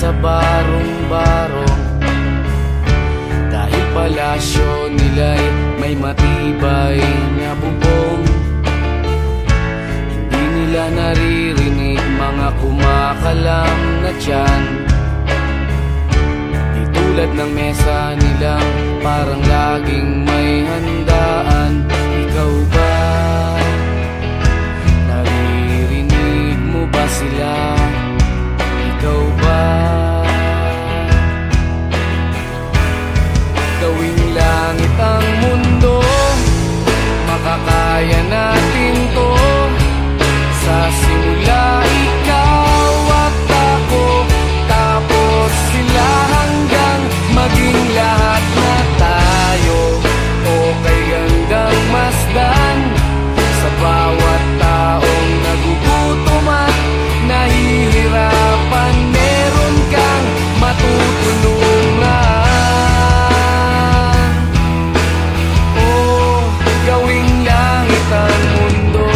sa barong-barong. Dahil palasyo nila'y may matibay na bubong, hindi nila naririnig mga kumakalam na tiyan. Di tulad ng mesa nilang parang laging may handaan. Ikaw ba, naririnig mo ba sila? Ikaw ba, gawing langit ang mundo, makakaya natin to. Sa simula ikaw at ako, tapos sila, hanggang maging lahat na tayo. Okay hanggang masdan sa bawat taong nagugutom at nahihirapan, meron kang matutulungan. Oh, gawing langit ang mundo.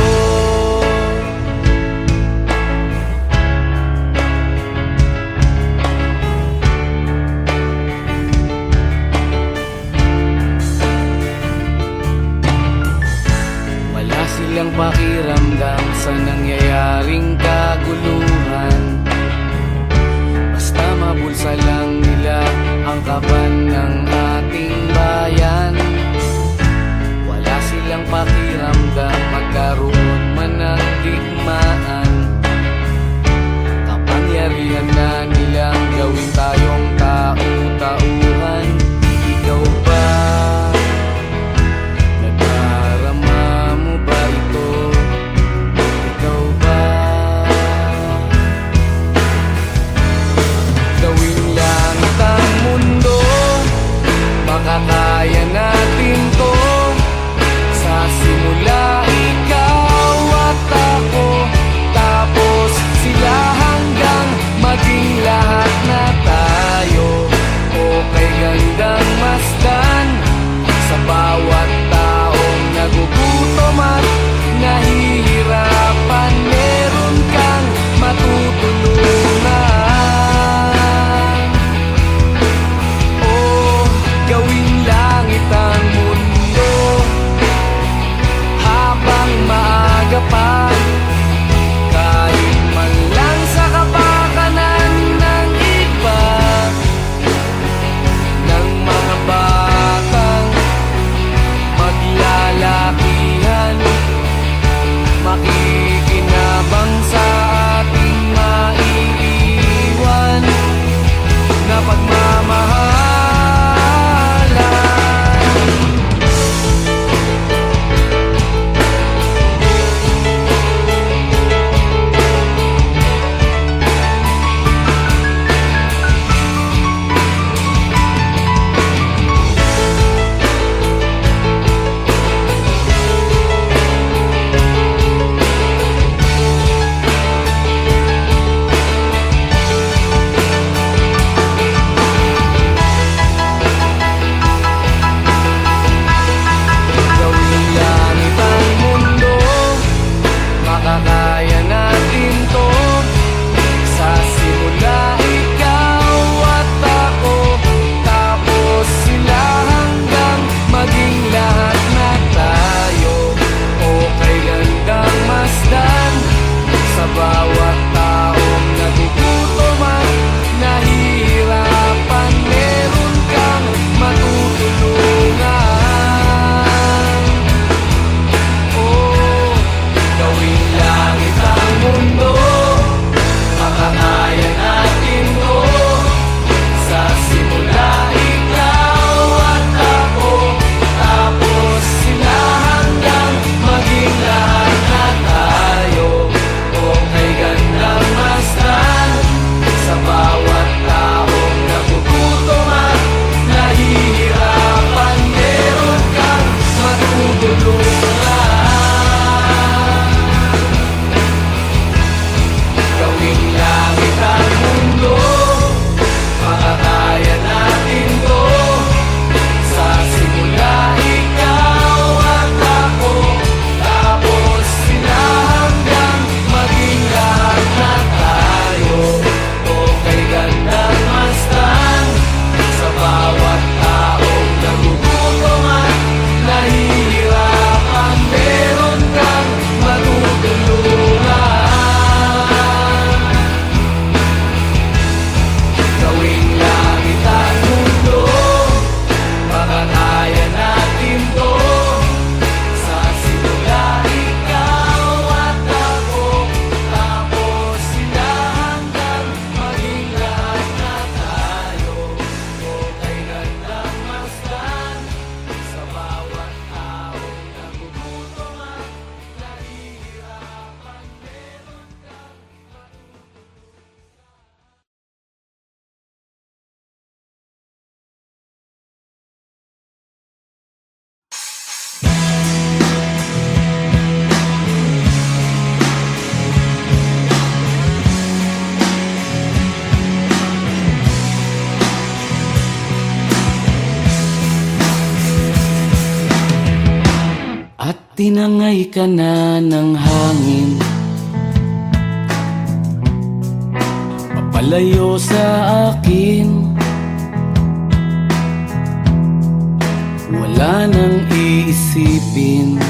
Wala silang pakiramdam sa nangyayaring kaguluhan, basta mabulsa lang nila ang kaban ng ating bayan. Wala silang pakiramdam magkaroon man ng digmaan, kapangyarihan na nilang gawin tayong tau-tauhan. Ikaw ba, nadarama mo ba ito? Ikaw ba, gawing langit ang mundo, tinangay ka na ng hangin, papalayo sa akin. Wala nang iisipin,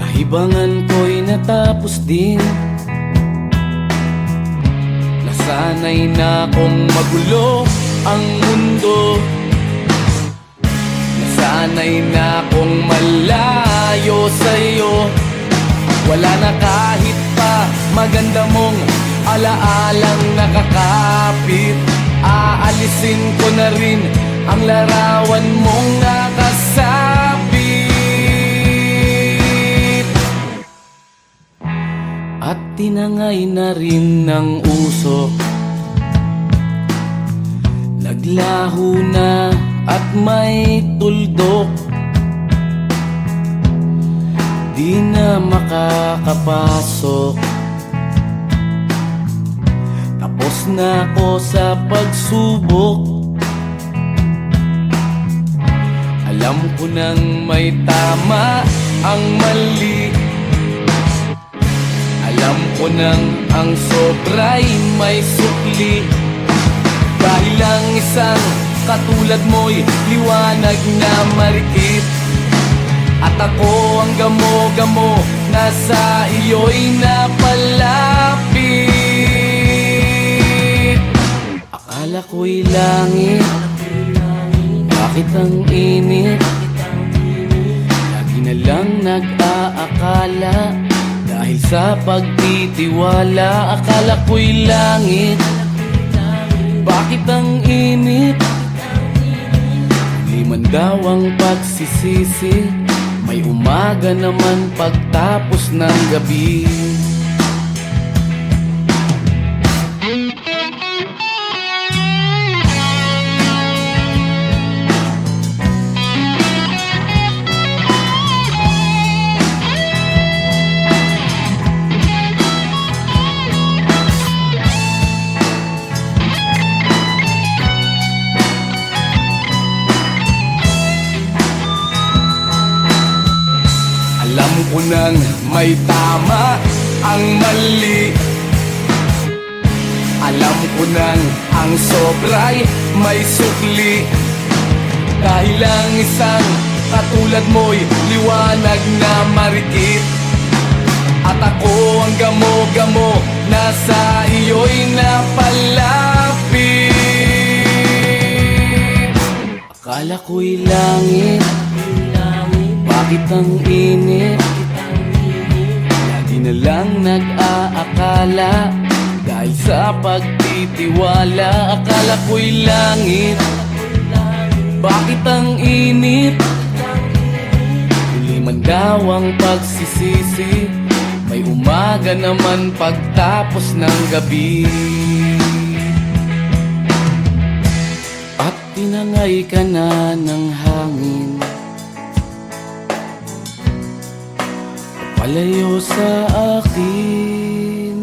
kahibangan ko'y natapos din. Nasanay na kong magulo ang mundo, nasanay na kong malayo sa'yo. Wala na kahit pa maganda mong alaalang nakakapit. Aalisin ko na rin ang larawan mong nakasabit. At tinangay na rin ng usok, naglaho na at may tuldok. Di na makakapasok, tapos na ako sa pagsubok. Alam ko nang may tama ang mali, alam ko nang ang sobra'y may sukli. Dahil lang isang katulad mo'y liwanag na marikit, at ako ang gamo-gamo na sa iyo'y napalapit. Akala ko'y langit, bakit ang init? Lagi na lang nag-aakala, dahil sa pagtitiwala. Akala ko'y langit, bakit ang init? Di man daw ang pagsisisi, may umaga naman pagtapos ng gabi. Alam ko nang may tama ang mali, alam ko nang ang sobra'y may sukli. Dahil lang isang katulad mo'y liwanag na marikit, at ako ang gamo-gamo na sa iyo'y napalapit. Akala ko'y langit, bakit ang init? Lagi na lang nag-aakala, dahil sa pagtitiwala. Akala ko'y langit, bakit ang init? Huli man daw ang pagsisisi, may umaga naman pagtapos ng gabi. At tinangay ka na ng hangin, palayo sa akin.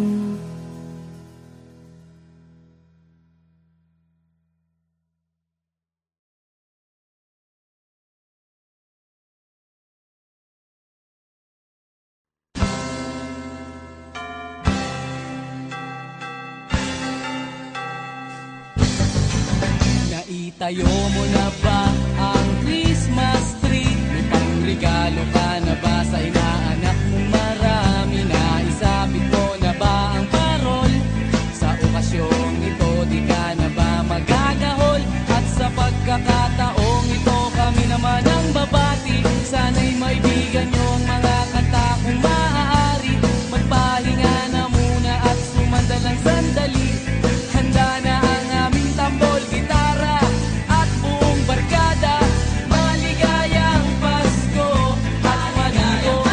Naitayo mo na ba ang Christmas tree? May pangregalo ka na ba sa inaanak mong marami? Naisabit mo na ba ang parol? Sa okasyong ito di ka na ba magagahol? At sa pagkakataong ito kami naman ang babati, sana'y maibigan niyo ang mga kanta kung maaari. Magpahinga na muna at sumandalang sandali. Handa na ang aming tambol, gitara at buong barkada. Maligayang Pasko at manalo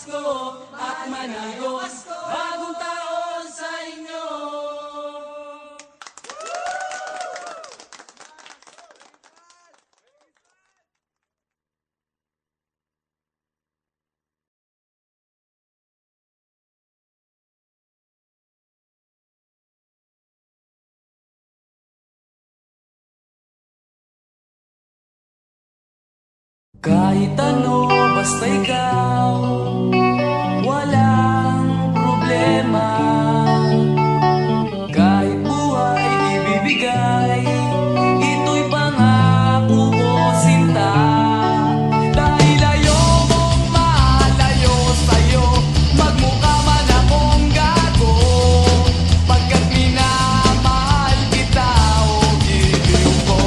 Pasko at manayos, bagong taon sa inyo. Kahit ano, basta ikaw, walang problema. Kahit buhay ibibigay, ito'y pangako ko, sinta. Dahil ayaw mong malayo sa'yo, magmukha man akong gago. Pagkat minamahal kita, o giliw ko.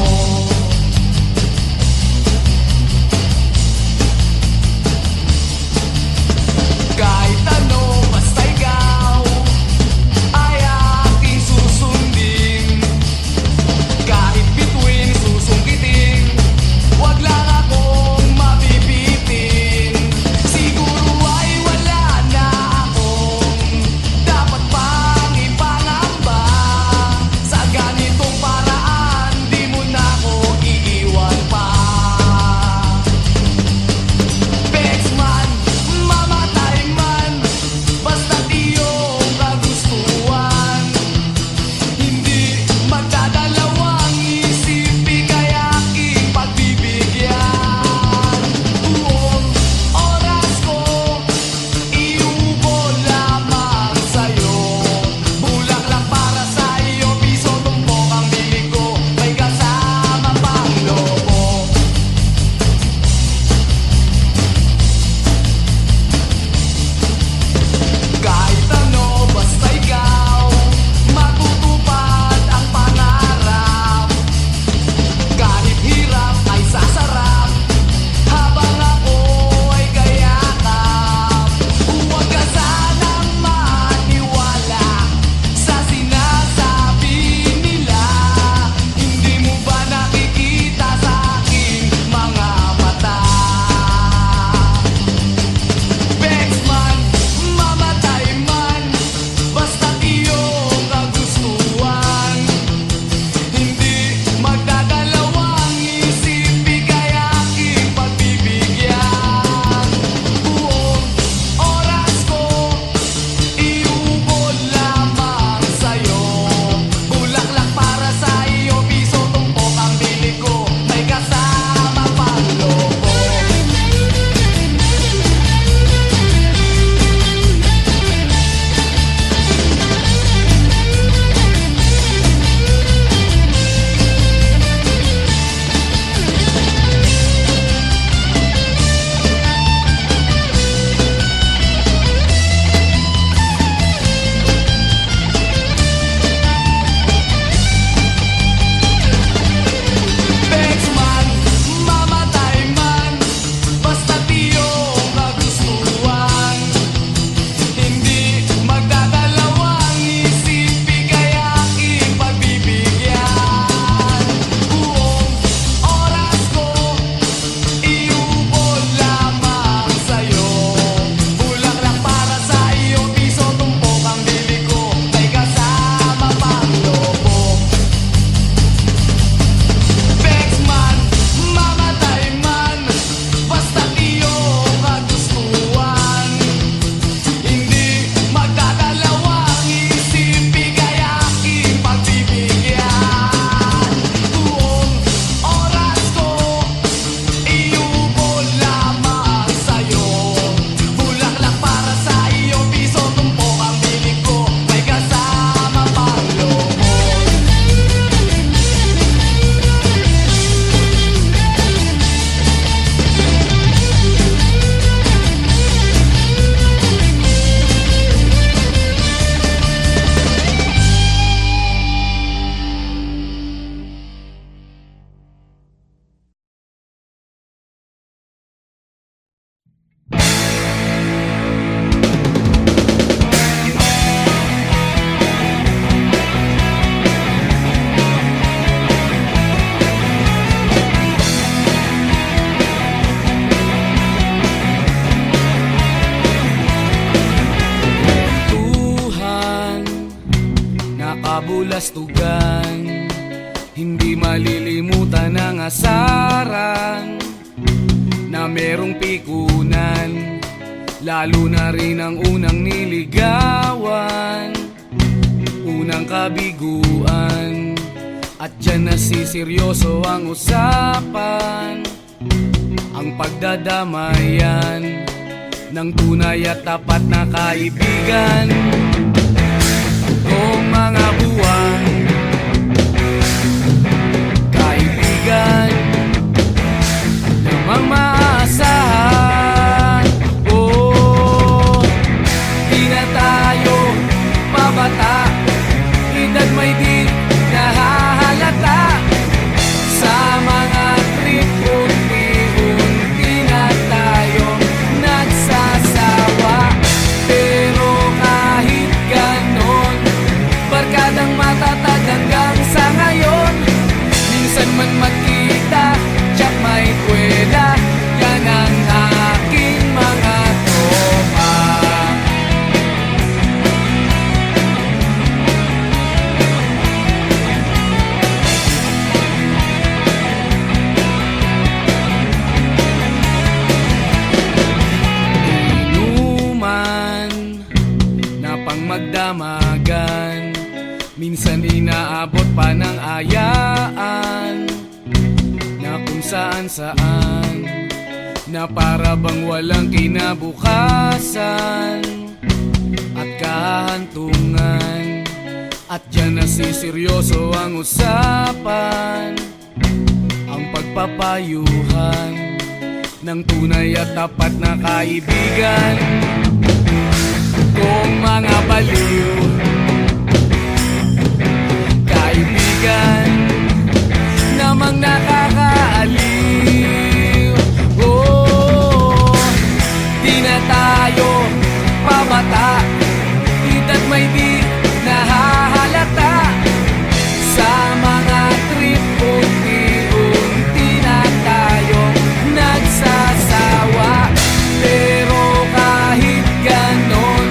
kabulastugan, hindi malilimutan ang asaran na merong pikunan, lalo na rin ang unang niligawan, unang kabiguan. At dyan nasiseryoso ang usapan, ang pagdadamayan ng tunay at tapat na kaibigan. Kung mga buwan, kaibigan namang maaasahan. Oh, di na tayo pabata, edad may di nahahalata. Sa mga trip, unti-unti na tayong nagsasawa. Pero kahit ganon, barkadang matatag hanggang sa ngayon. Minsan man magkita, tsak may kwela, yan ang aking mga tropa. Inuman na pang magdamagan, minsan inaabot pa ng ayaan, na kung saan-saan, na para bang walang kinabukasan at kahantungan. At dyan nasiseryoso ang usapan, ang pagpapayuhan ng tunay at tapat na kaibigan. Kung mga baliw, kaibigan namang nakakaaliw. Oh, di na tayo pabata, edad may di nahahalata. Sa mga trip, unti-unti na tayong nagsasawa. Pero kahit ganon,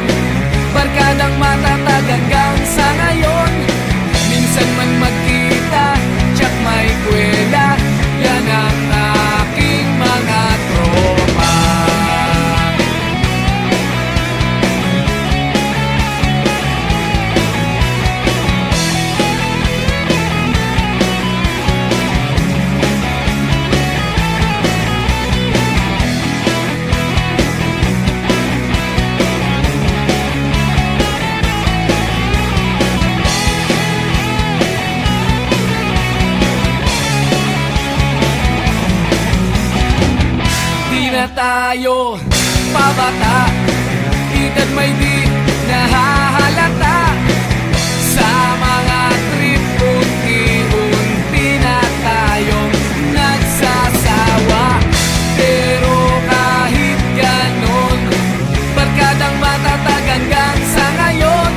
barkadang matatag hanggang sa ngayon. Minsan man magkita, tsak may kwela, yan ang aking mga tropa. Tayo pabata, edad may di nahahalata. Sa mga trip, unti-unti na tayong nagsasawa. Pero kahit ganon, barkadang matatag hanggang sa ngayon.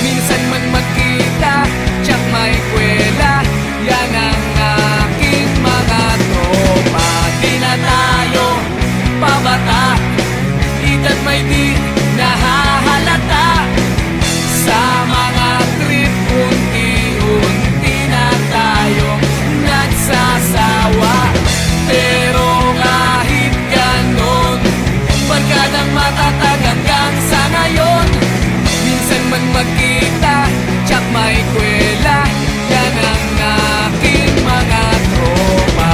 Minsan man magkita, tsak may kwela, yan ang aking mga tropa. Di na tayo pabata, edad may di nahahalata. Sa mga trip, unti-unti na tayong nagsasawa. Pero kahit ganon, barkadang matatag hanggang sa ngayon. Minsan man magkita, tsak may kwela, yan ang aking mga tropa.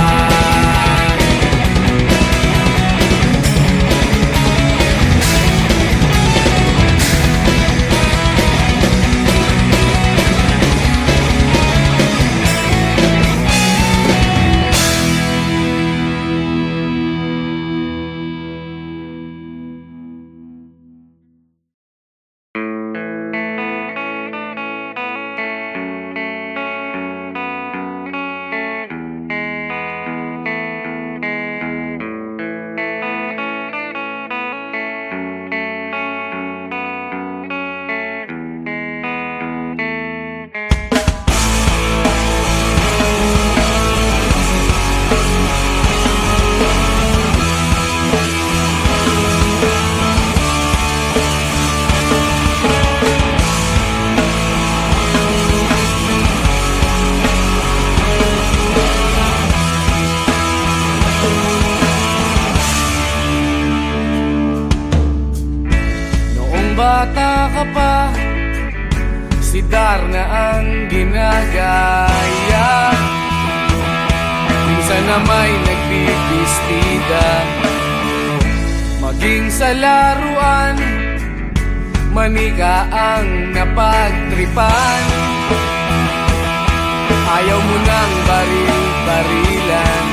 bata ka pa, si Darna ang ginagaya. Minsan na may nagbibistida, maging sa laruan, manika ang napagtripan. Ayaw mo nang baril-barilan,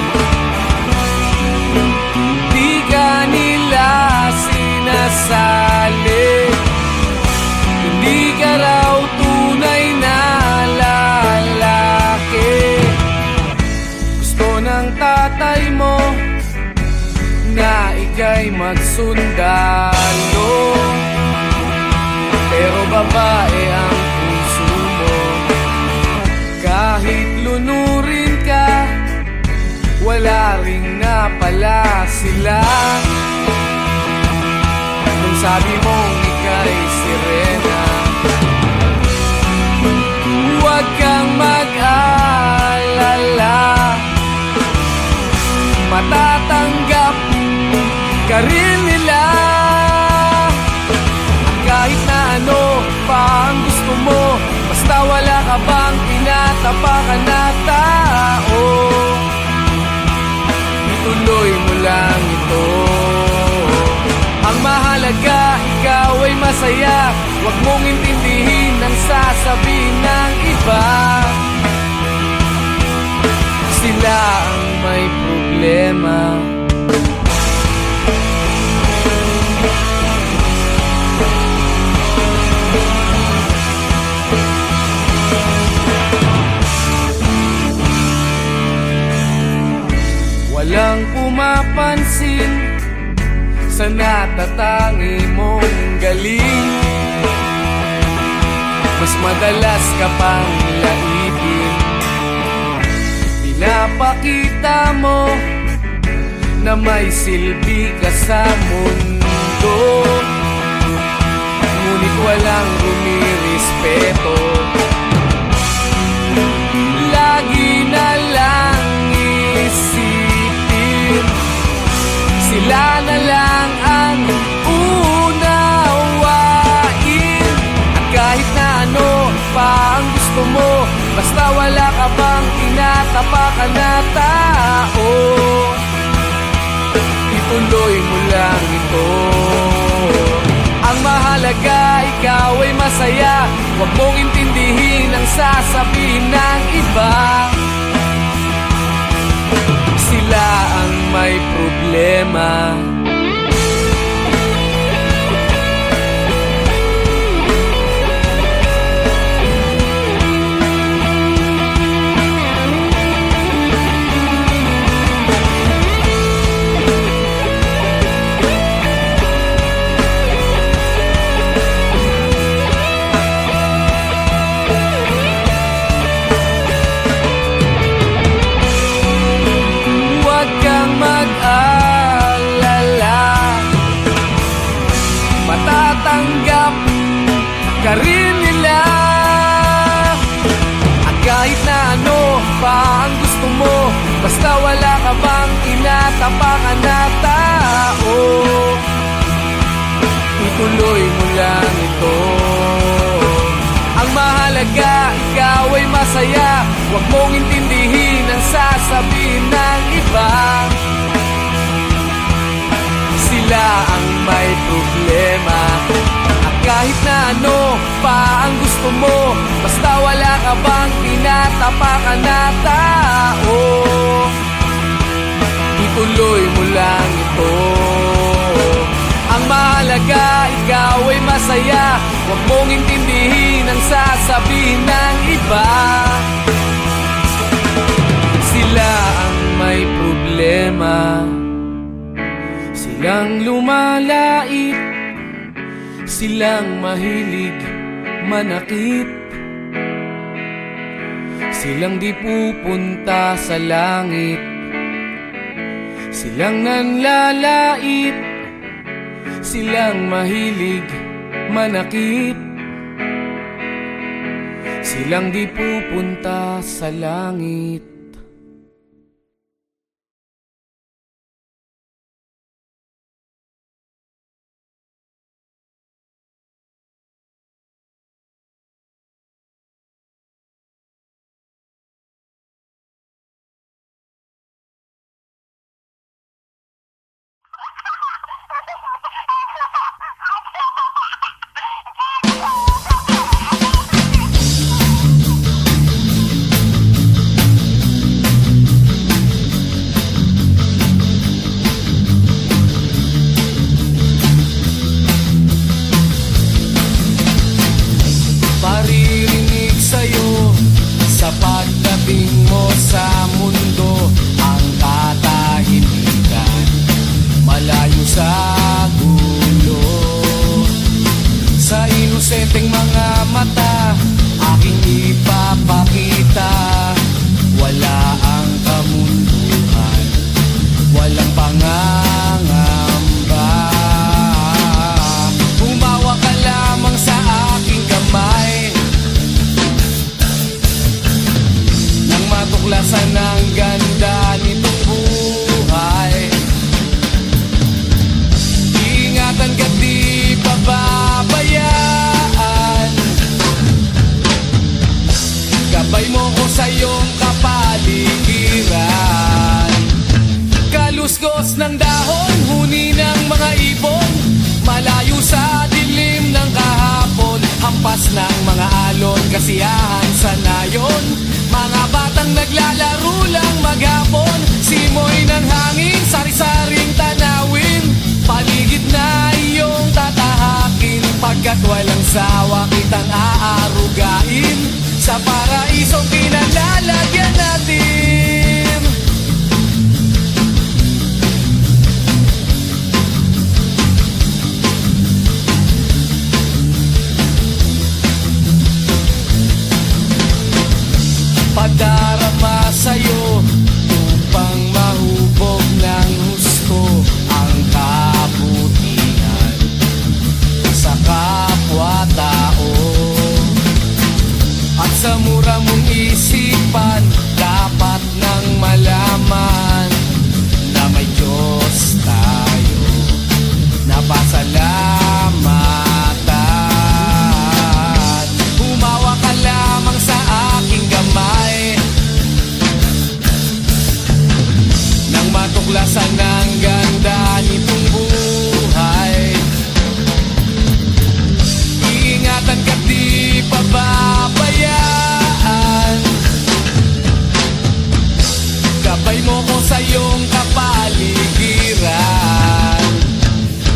di ka nila sinasali. Hindi ka raw tunay na lalaki. Gusto ng tatay mo na ika'y magsundalo, pero babae ang puso mo. Kahit lunurin ka, wala ring napala sila. Nung sabi mong ika'y sirena, huwag kang mag-alala, matatanggap ka rin nila. Kahit na ano pa ang gusto mo, basta wala ka bang tinatapakan na tao, ituloy mo lang ito. Ang mahalaga, ikaw ay masaya, huwag mong intindihin ang sasabihin ng iba. Sila ang may problema. Walang pumapansin sa natatangi mong galing. Mas madalas ka pang laipin, pinapakita mo na may silbi ka sa mundo, ngunit walang rumirespeto. Lagi na lang isipin, sila na lang ang unawain. At kahit na ano pa ang gusto mo, basta wala ka bang tinatapakan na tao, ituloy mo lang ito. Ang mahalaga, ikaw ay masaya, huwag mong intindihin ang sasabihin ng iba. Sila ang may problema. Matatanggap ka rin nila. At kahit na ano pa ang gusto mo, basta wala ka bang tinatapakan na tao, ituloy mo lang ito. Ang mahalaga, ikaw ay masaya, huwag mong intindihin ang sasabihin ng iba. Sila ang may problema. At kahit na ano pa ang gusto mo, basta wala ka bang tinatapakan na tao, ituloy mo lang ito. Ang mahalaga, ikaw ay masaya, huwag mong intindihin ang sasabihin ng iba. Sila ang may problema. Silang lumalait, silang mahilig manakit, silang di pupunta sa langit, silang nanlalait, silang mahilig manakit, silang di pupunta sa langit. sa gulo. Sa inosenteng mga mata, aking ipapakita, wala ang kamunduhan, walang pangangamba. Humawa ka lamang sa aking kamay, nang matuklasan ang ganda nitong buhay. Ingatan ka't di pababayaan, gabay mo ko sa iyong kapaligiran. Kaluskos ng dahon, huni ng mga ibon, malayo sa dilim ng kahapon, hampas ng mga alon, kasiyahan sa nayon. Mga batang naglalaro lang maghapon, simoy ng hangin, sari-saring tanawin, paligid na iyong tatahakin, pagkat walang sawa kitang aarugain, sa paraisong pinalalagyan natin. Padarama sa'yo upang mahubog ng husto ang kabutihan sa kapwa-tao. At sa mura mong isipan, dapat nang malaman na may Diyos tayo na pasalamatan. Humawa ka lamang sa aking kamay, nang matuklasan ang ganda nitong buhay. Iingatan ka't di pababayaan, gabay mo ko sa iyong kapaligiran.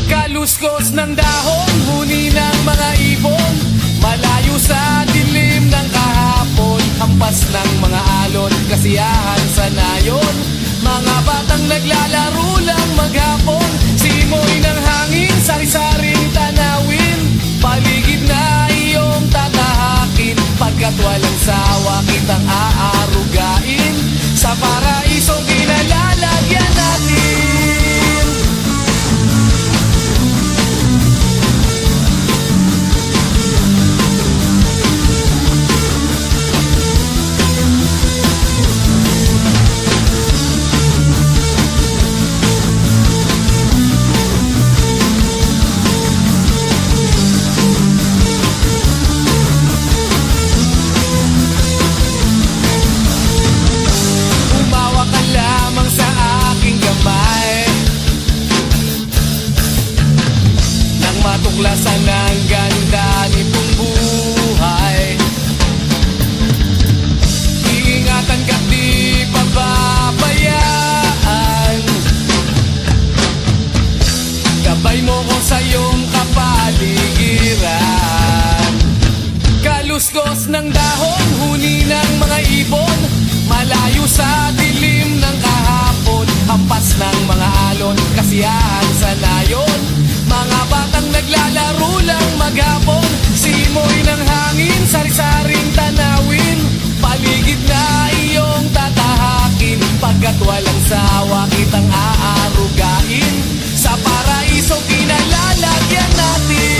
Kaluskos ng dahon, huni ng mga ibon, malayo sa dilim ng kahapon, hampas ng mga alon, kasiyahan sa nayon. Mga batang naglalaro lang maghapon, simoy ng hangin, sari-saring tanawin, paligid na iyong tatahakin, pagkat walang sawa kitang aarugain, sa paraisong pinalalagyan natin. Umawa ka lamang sa aking kamay, nang matuklasan ang ganda nitong buhay. Iingatan ka't di pababayaan, gabay mo ko sa iyong kapaligiran. Kaluskos ng dahon, huni ng mga ibon, malayo sa dilim ng kahapon, hampas ng mga alon, kasiyahan sa nayon. Mga batang naglalaro lang maghapon, simoy ng hangin, sari-saring tanawin, paligid na iyong tatahakin, pagkat walang sawa kitang aarugain, sa paraisong pinalalagyan natin.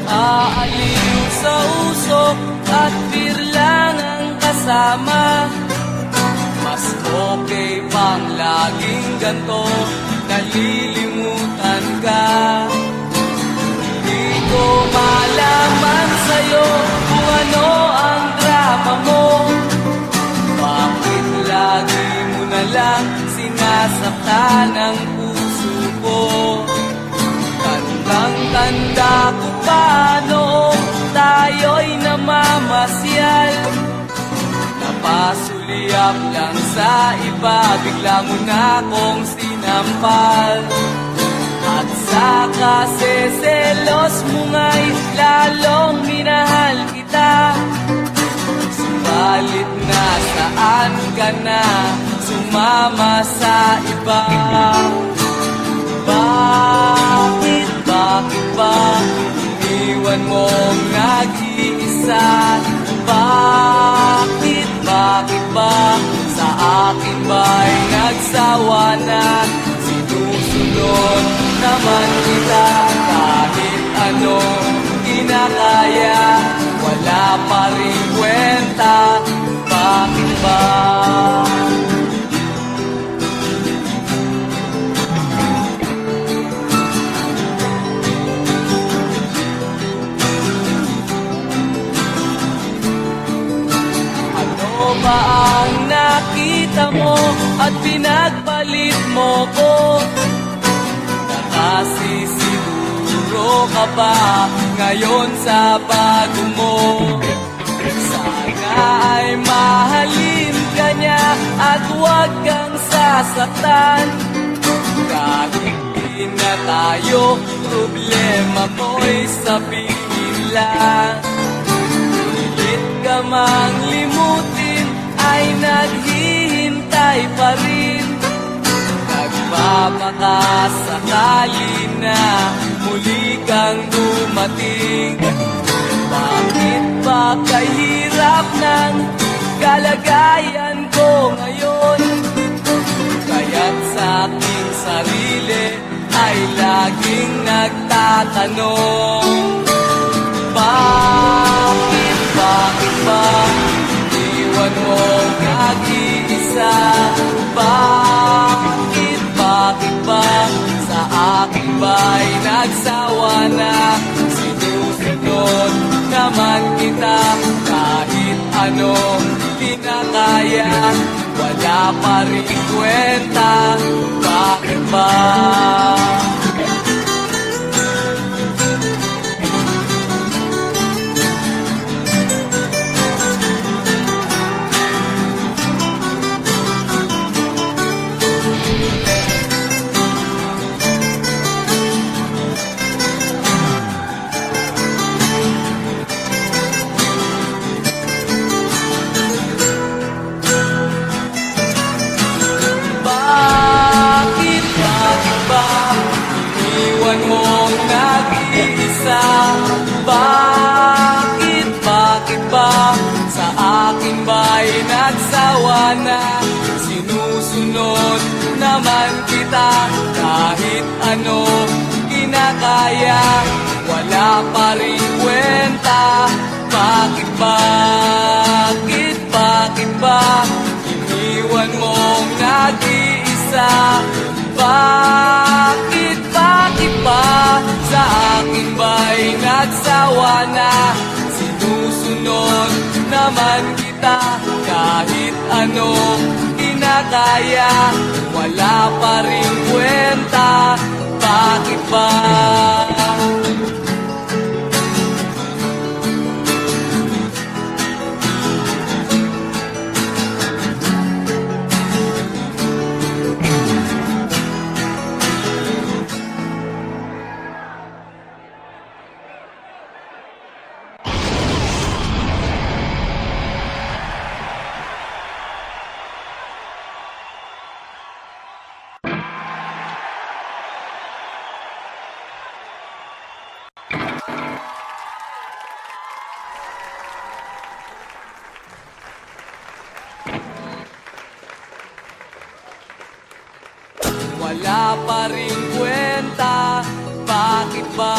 Aaliw sa usok at beer lang ang kasama. Mas okay pang laging ganto, nalilimutan ka. Di ko malaman sa'yo kung ano ang drama mo. Bakit lagi mo na lang sinasaktan ang puso ko? Tandang-tanda ko pa noong tayo'y namamasyal. Napasulyap lang sa iba, bigla mo na akong sinampal. At sa kaseselos mo nga'y lalong minahal kita. Subalit nasaan ka na, sumama sa iba. Bakit ba iniwan mong nag-iisa? Bakit ba sa akin ba'y nagsawa na? Sinusunod naman kita kahit anong kinakaya, wala pa rin kwenta. Bakit ba? Ba ang nakita mo at pinagpalit mo ko? Nakasisiguro ka ba ngayon sa bago mo? Sana ay mahalin ka niya at huwag kang sasaktan. Kahit di na tayo, problema mo'y sabihin lang. Pilit ka mang limutin ay naghihintay pa rin. Nagpapakasakali na muli kang dumating. Bakit ba kahirap ng kalagayan ko ngayon? Kaya't sa aking sarili ay laging nagtatanong. Bakit ba iwan mong nag-iisa? Bakit ba sa akin ba'y nagsawa na? Sinusunod naman kita kahit anong kinakaya, wala pa rin kwenta. Bakit ba? Iniwan mong nag-iisa? Bakit ba sa akin ba'y nagsawa na? Sinusunod naman kita kahit ano kinakaya, wala pa rin kwenta. Bakit ba iniwan mong nag-iisa? Bakit ba sa akin ba'y nagsawa na? Sinusunod naman kita kahit anong kinakaya, wala pa rin kwenta. Bakit ba? Wala pa rin kwenta. Bakit ba?